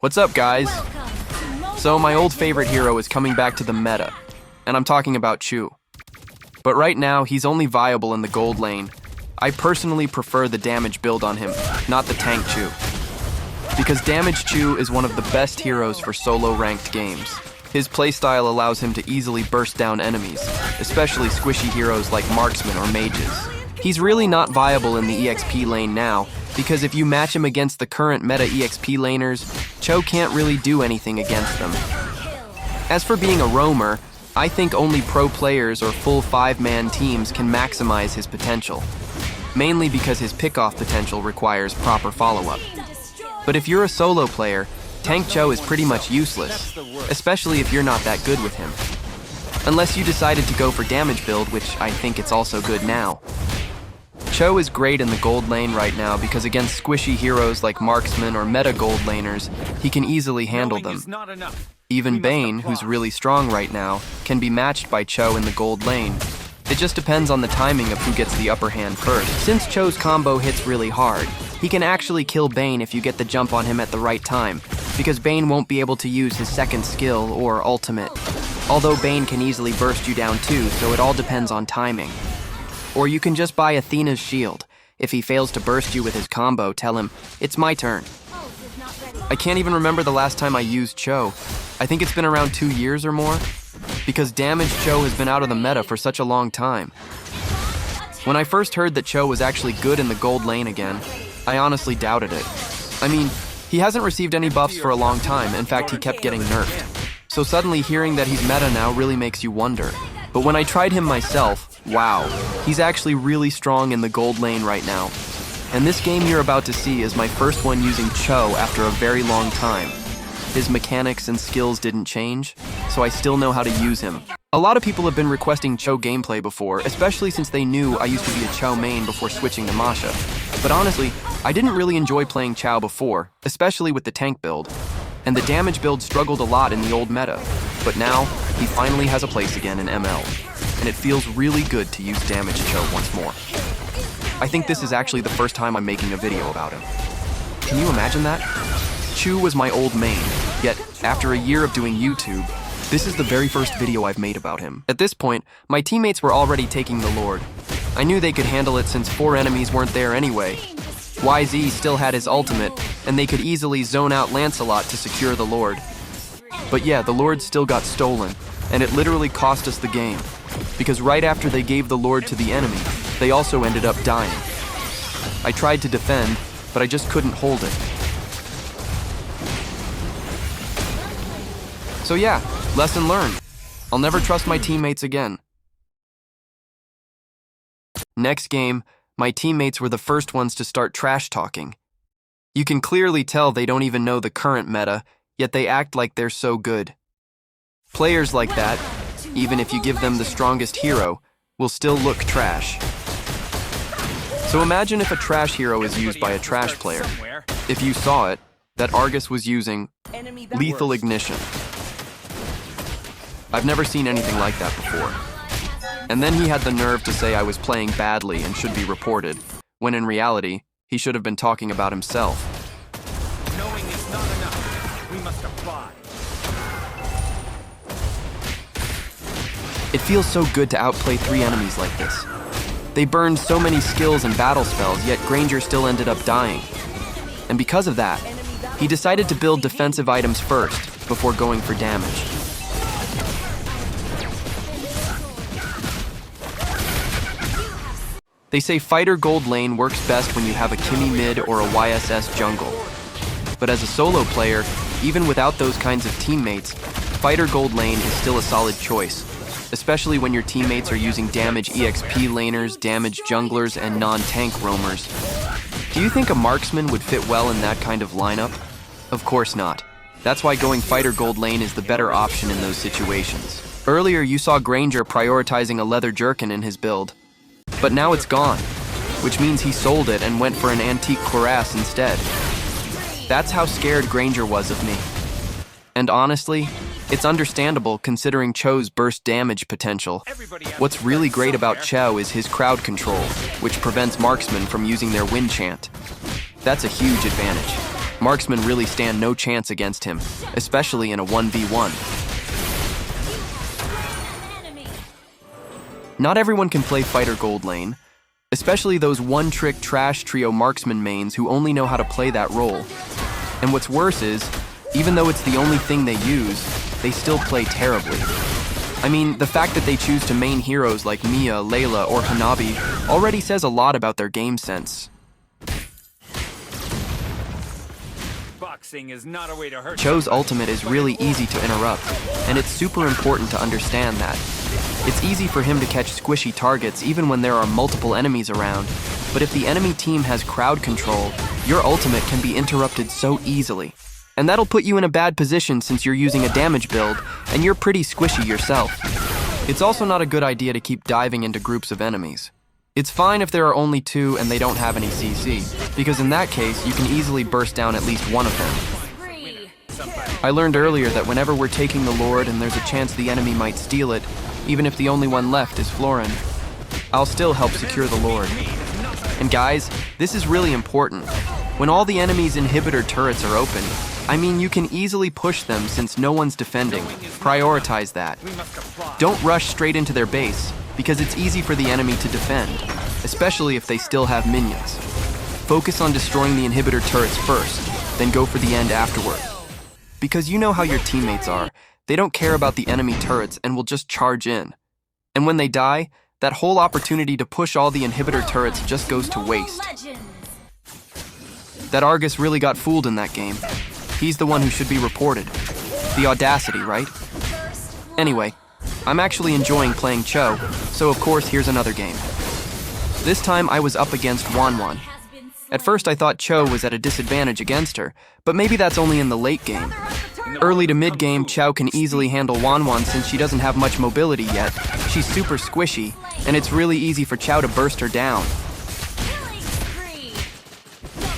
What's up, guys? So my old favorite hero is coming back to the meta, and I'm talking about Chou. But right now, he's only viable in the gold lane. I personally prefer the damage build on him, not the tank Chou. Because damage Chou is one of the best heroes for solo ranked games. His playstyle allows him to easily burst down enemies, especially squishy heroes like marksmen or mages. He's really not viable in the EXP lane now, because if you match him against the current meta EXP laners, Chou can't really do anything against them. As for being a roamer, I think only pro players or full 5-man teams can maximize his potential, mainly because his pickoff potential requires proper follow-up. But if you're a solo player, tank Chou is pretty much useless, especially if you're not that good with him. Unless you decided to go for damage build, which I think it's also good now. Chou is great in the gold lane right now because against squishy heroes like marksmen or meta gold laners, he can easily handle them. Even Bane, who's really strong right now, can be matched by Chou in the gold lane. It just depends on the timing of who gets the upper hand first. Since Chou's combo hits really hard, he can actually kill Bane if you get the jump on him at the right time, because Bane won't be able to use his second skill or ultimate. Although Bane can easily burst you down too, so it all depends on timing. Or you can just buy Athena's shield. If he fails to burst you with his combo, tell him, "It's my turn." I can't even remember the last time I used Chou. I think it's been around 2 years or more, because damage Chou has been out of the meta for such a long time. When I first heard that Chou was actually good in the gold lane again, I honestly doubted it. I mean, he hasn't received any buffs for a long time. In fact, he kept getting nerfed. So suddenly hearing that he's meta now really makes you wonder. But when I tried him myself, wow, he's actually really strong in the gold lane right now. And this game you're about to see is my first one using Chou after a very long time. His mechanics and skills didn't change, so I still know how to use him. A lot of people have been requesting Chou gameplay before, especially since they knew I used to be a Chou main before switching to Masha. But honestly, I didn't really enjoy playing Chou before, especially with the tank build. And the damage build struggled a lot in the old meta. But now, he finally has a place again in ML. And it feels really good to use damage Chou once more. I think this is actually the first time I'm making a video about him. Can you imagine that? Chou was my old main, yet after a year of doing YouTube, this is the very first video I've made about him. At this point, my teammates were already taking the Lord. I knew they could handle it since 4 enemies weren't there anyway. YZ still had his ultimate, and they could easily zone out Lancelot to secure the Lord. But yeah, the Lord still got stolen, and it literally cost us the game. Because right after they gave the Lord to the enemy, they also ended up dying. I tried to defend, but I just couldn't hold it. So yeah, lesson learned. I'll never trust my teammates again. Next game, my teammates were the first ones to start trash talking. You can clearly tell they don't even know the current meta, yet they act like they're so good. Players like that, even if you give them the strongest hero, will still look trash. So imagine if a trash hero is used by a trash player. If you saw it, that Argus was using lethal ignition. I've never seen anything like that before. And then he had the nerve to say I was playing badly and should be reported, when in reality, he should have been talking about himself. Knowing is not enough. We must apply. It feels so good to outplay 3 enemies like this. They burned so many skills and battle spells, yet Granger still ended up dying. And because of that, he decided to build defensive items first, before going for damage. They say fighter gold lane works best when you have a Kimi mid or a YSS jungle. But as a solo player, even without those kinds of teammates, fighter gold lane is still a solid choice, especially when your teammates are using damage EXP laners, damage junglers, and non-tank roamers. Do you think a marksman would fit well in that kind of lineup? Of course not. That's why going fighter gold lane is the better option in those situations. Earlier you saw Granger prioritizing a leather jerkin in his build. But now it's gone, which means he sold it and went for an antique cuirass instead. That's how scared Granger was of me. And honestly, it's understandable considering Chou's burst damage potential. What's really great about Chou is his crowd control, which prevents marksmen from using their wind chant. That's a huge advantage. Marksmen really stand no chance against him, especially in a 1v1. Not everyone can play fighter gold lane, especially those one-trick trash trio marksman mains who only know how to play that role. And what's worse is, even though it's the only thing they use, they still play terribly. I mean, the fact that they choose to main heroes like Mia, Layla, or Hanabi already says a lot about their game sense. Boxing is not a way to hurt. Chou's ultimate is really easy to interrupt, and it's super important to understand that. It's easy for him to catch squishy targets even when there are multiple enemies around, but if the enemy team has crowd control, your ultimate can be interrupted so easily. And that'll put you in a bad position since you're using a damage build, and you're pretty squishy yourself. It's also not a good idea to keep diving into groups of enemies. It's fine if there are only 2 and they don't have any CC, because in that case, you can easily burst down at least one of them. I learned earlier that whenever we're taking the Lord and there's a chance the enemy might steal it, even if the only one left is Florin, I'll still help secure the Lord. And guys, this is really important. When all the enemy's inhibitor turrets are open, I mean you can easily push them since no one's defending. Prioritize that. Don't rush straight into their base, because it's easy for the enemy to defend, especially if they still have minions. Focus on destroying the inhibitor turrets first, then go for the end afterward. Because you know how your teammates are. They don't care about the enemy turrets and will just charge in. And when they die, that whole opportunity to push all the inhibitor turrets just goes to waste. That Argus really got fooled in that game. He's the one who should be reported. The audacity, right? Anyway, I'm actually enjoying playing Chou, so of course here's another game. This time I was up against Wan Wan. At first I thought Chou was at a disadvantage against her, but maybe that's only in the late game. Early to mid-game, Chou can easily handle Wan Wan since she doesn't have much mobility yet. She's super squishy, and it's really easy for Chou to burst her down.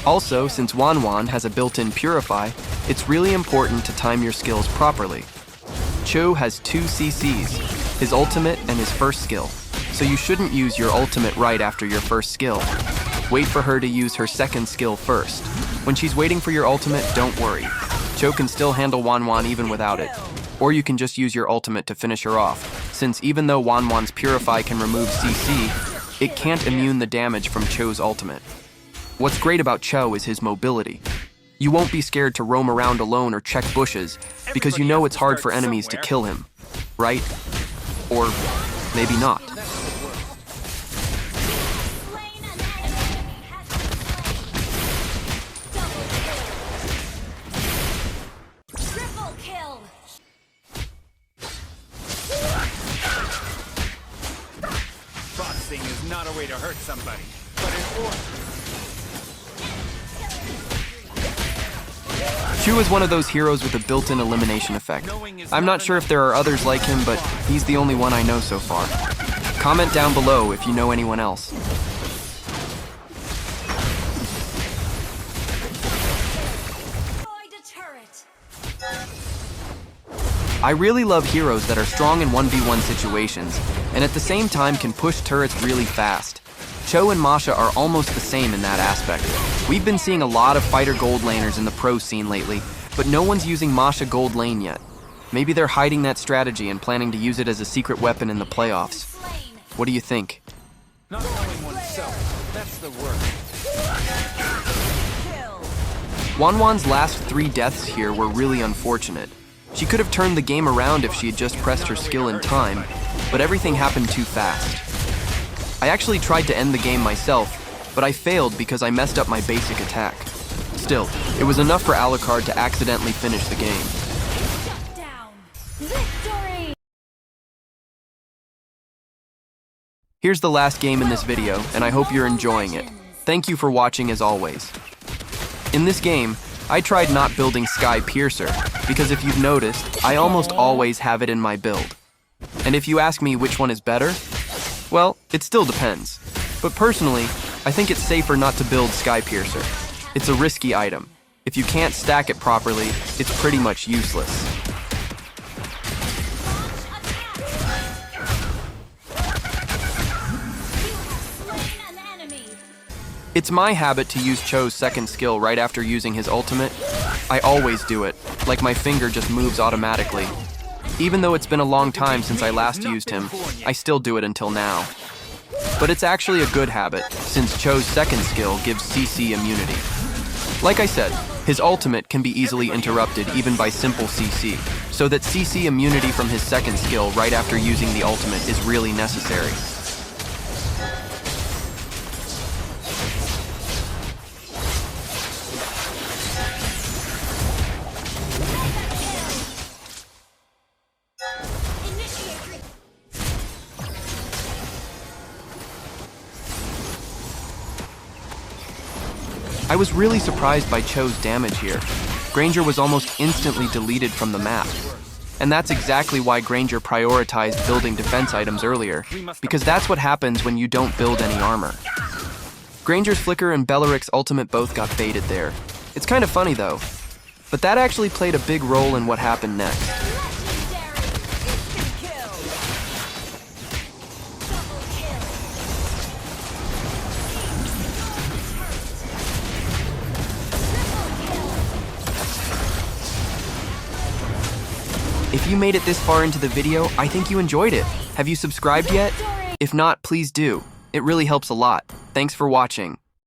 Also, since Wan Wan has a built-in Purify, it's really important to time your skills properly. Chou has 2 CCs, his ultimate and his first skill, so you shouldn't use your ultimate right after your first skill. Wait for her to use her second skill first. When she's waiting for your ultimate, don't worry. Chou can still handle Wan Wan even without it. Or you can just use your ultimate to finish her off, since even though Wan Wan's Purify can remove CC, it can't immune the damage from Chou's ultimate. What's great about Chou is his mobility. You won't be scared to roam around alone or check bushes, because you know it's hard for enemies to kill him, right? Or maybe not. Boxing is not a way to hurt somebody, but in order. Chou is one of those heroes with a built-in elimination effect. I'm not sure if there are others like him, but he's the only one I know so far. Comment down below if you know anyone else. I really love heroes that are strong in 1v1 situations, and at the same time can push turrets really fast. Chou and Masha are almost the same in that aspect. We've been seeing a lot of fighter gold laners in the pro scene lately, but no one's using Masha gold lane yet. Maybe they're hiding that strategy and planning to use it as a secret weapon in the playoffs. What do you think? Not knowing oneself, that's the word. Wan Wan's last 3 deaths here were really unfortunate. She could have turned the game around if she had just pressed her skill in time, but everything happened too fast. I actually tried to end the game myself, but I failed because I messed up my basic attack. Still, it was enough for Alucard to accidentally finish the game. Victory! Here's the last game in this video, and I hope you're enjoying it. Thank you for watching as always. In this game, I tried not building Sky Piercer, because if you've noticed, I almost always have it in my build. And if you ask me which one is better, well, it still depends. But personally, I think it's safer not to build Sky Piercer. It's a risky item. If you can't stack it properly, it's pretty much useless. It's my habit to use Chou's second skill right after using his ultimate. I always do it, like my finger just moves automatically. Even though it's been a long time since I last used him, I still do it until now. But it's actually a good habit, since Chou's second skill gives CC immunity. Like I said, his ultimate can be easily interrupted even by simple CC, so that CC immunity from his second skill right after using the ultimate is really necessary. I was really surprised by Chou's damage here. Granger was almost instantly deleted from the map. And that's exactly why Granger prioritized building defense items earlier, because that's what happens when you don't build any armor. Granger's Flicker and Bellaric's ultimate both got baited there. It's kind of funny though, but that actually played a big role in what happened next. If you made it this far into the video, I think you enjoyed it. Have you subscribed yet? If not, please do. It really helps a lot. Thanks for watching.